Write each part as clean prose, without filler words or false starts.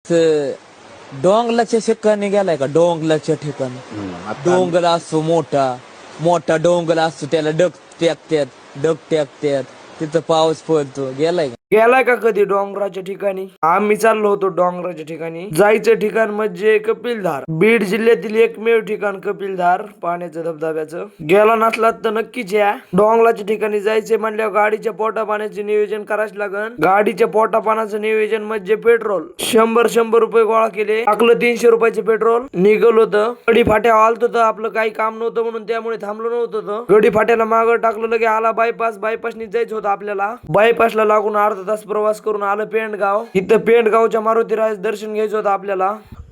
ते डोंगराच्या ठिकाणी गेलाय का? डोंगराच्या ठिकाणी आता डोंगर असतो मोठा मोठा डोंगर असतो, त्याला डग टाकतात तिथं पाऊस पडतो. गेलाय का? गेलाय का कधी डोंगराच्या ठिकाणी? आम्ही चाललो होतो डोंगराच्या ठिकाणी. जायचं ठिकाण म्हणजे कपिलधार, बीड जिल्ह्यातील एकमेव ठिकाण कपिलधार पाण्याचं धबधब्याचं. गेला नसलात तर नक्कीच या. डोंगराच्या ठिकाणी जायचे म्हणल्यावर गाडीच्या पोटा पाण्याचे नियोजन करायच लागन. गाडीच्या पोटा पाण्याचं नियोजन म्हणजे पेट्रोल 100 रुपये गोळा केले, टाकलं 300 रुपयाचे पेट्रोल. निघालो होतं गडी फाट्या आलतो तर आपलं काही काम नव्हतं म्हणून त्यामुळे थांबलो नव्हतं. गडी फाट्याला मागं टाकलं, लगे आला बायपासनी जायचं होतं आपल्याला. बायपासला लागून अर्धा तास प्रवास करून आलं पेंडगाव. इथं पेंडगावच्या मारुती राज दर्शन घ्यायचं होतं आपल्याला.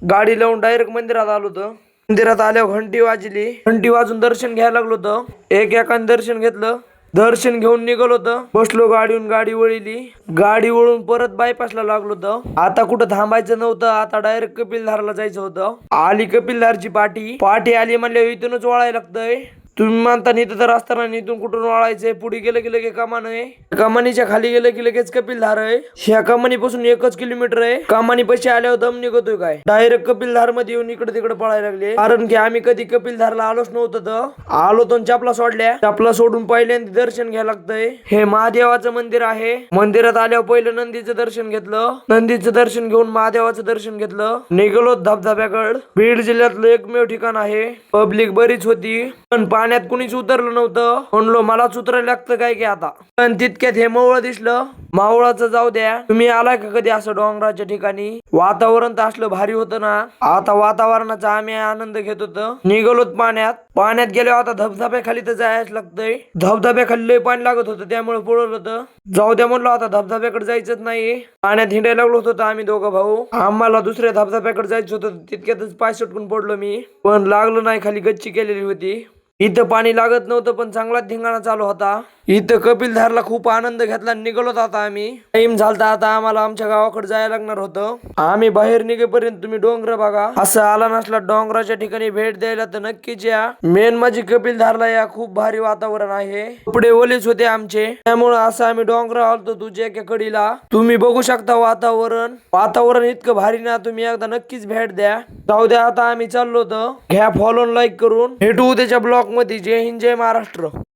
गाडी लावून डायरेक्ट मंदिरात आलो होतं. मंदिरात आल्यावर घंटी वाजली, घंटी वाजून दर्शन घ्यायला लागलो होतं. एकाने दर्शन घेतलं, दर्शन घेऊन निघालो होतं. बसलो गाडीहून, गाडी वळली, गाडी वळून परत बायपासला लागलो होतं. आता कुठं थांबायचं नव्हतं, आता डायरेक्ट कपिलधारला जायचं होतं. आली कपिलधारची पाटी आली म्हणल्यावर इथूनच वळायला लागतंय. तुम्ही म्हणता इथं तर असताना इथून कुठून वळायचंय? पुढे गेलं की लगे कमान आहे, कमानीच्या खाली गेलं की लगेच कपिलधार आहे. ह्या कमानीपासून 1 किलोमीटर आहे. कमानी पैसे आल्यावर दम निघतोय काय? डायरेक्ट कपिलधार मध्ये येऊन इकडे तिकडे पळायला लागले. कारण की आम्ही कधी कपिलधारला आलोच नव्हतं. तर आलो तर चपला सोडल्या, चपला सोडून पहिल्यांदा दर्शन घ्यायला लागतंय. हे महादेवाचं मंदिर आहे. मंदिरात आल्यावर पहिलं नंदीचं दर्शन घेतलं, नंदीचं दर्शन घेऊन महादेवाचं दर्शन घेतलं. निघालो धबधब्याकड. बीड जिल्ह्यातलं एकमेव ठिकाण आहे. पब्लिक बरीच होती पण पाण्यात कुणीच उतरलं नव्हतं. म्हणलो मलाच उतरायला लागतं काय की आता. पण तितक्यात हे मावळ दिसलं. मावळाचं जाऊ द्या. तुम्ही आलाय का कधी असं डोंगराच्या ठिकाणी? वातावरण तर असलं भारी होतं ना. आता वातावरणाचा आम्ही आनंद घेत होतो. निघालोत पाण्यात गेल्यावर आता धबधब्याखाली तर जायच लागतंय. धबधब्याखाली लय पाणी लागत होतं त्यामुळे पळत होतं. जाऊ द्या म्हणलो आता धबधब्याकडे जायचंच नाही. पाण्यात हिंडायला लागलो होतो आम्ही दोघं भाऊ. आम्हाला दुसऱ्या धबधब्याकडे जायचं होतं. तितक्यातच पाय सटकून पडलो मी, पण लागलो नाही, खाली गच्ची केलेली होती. इथं पाणी लागत नव्हतं पण चांगलाच धिंगाणा चालू होता. इथं कपिलधारला खूप आनंद घेतला. निघालोत आता आम्ही. टाइम झालता आता आम्हाला आमच्या गावाकडे जायला लागणार होतं. आम्ही बाहेर निघेपर्यंत तुम्ही डोंगर बघा. असं आला नसला डोंगराच्या ठिकाणी भेट द्यायला तर नक्कीच या. मेन म्हणजे कपिलधारला या. खूप भारी वातावरण आहे. कपडे ओलेच होते आमचे, त्यामुळे असं आम्ही डोंगर आलतो तुझ्या एका कडीला. तुम्ही बघू शकता वातावरण इतकं भारी ना. तुम्ही एकदा नक्कीच भेट द्या. जाऊ द्या आता आम्ही चाललो होतो. घ्या फॉलो लाईक करून. भेटू उद्याच्या ब्लॉग मध्ये. जय हिंद, जय महाराष्ट्र.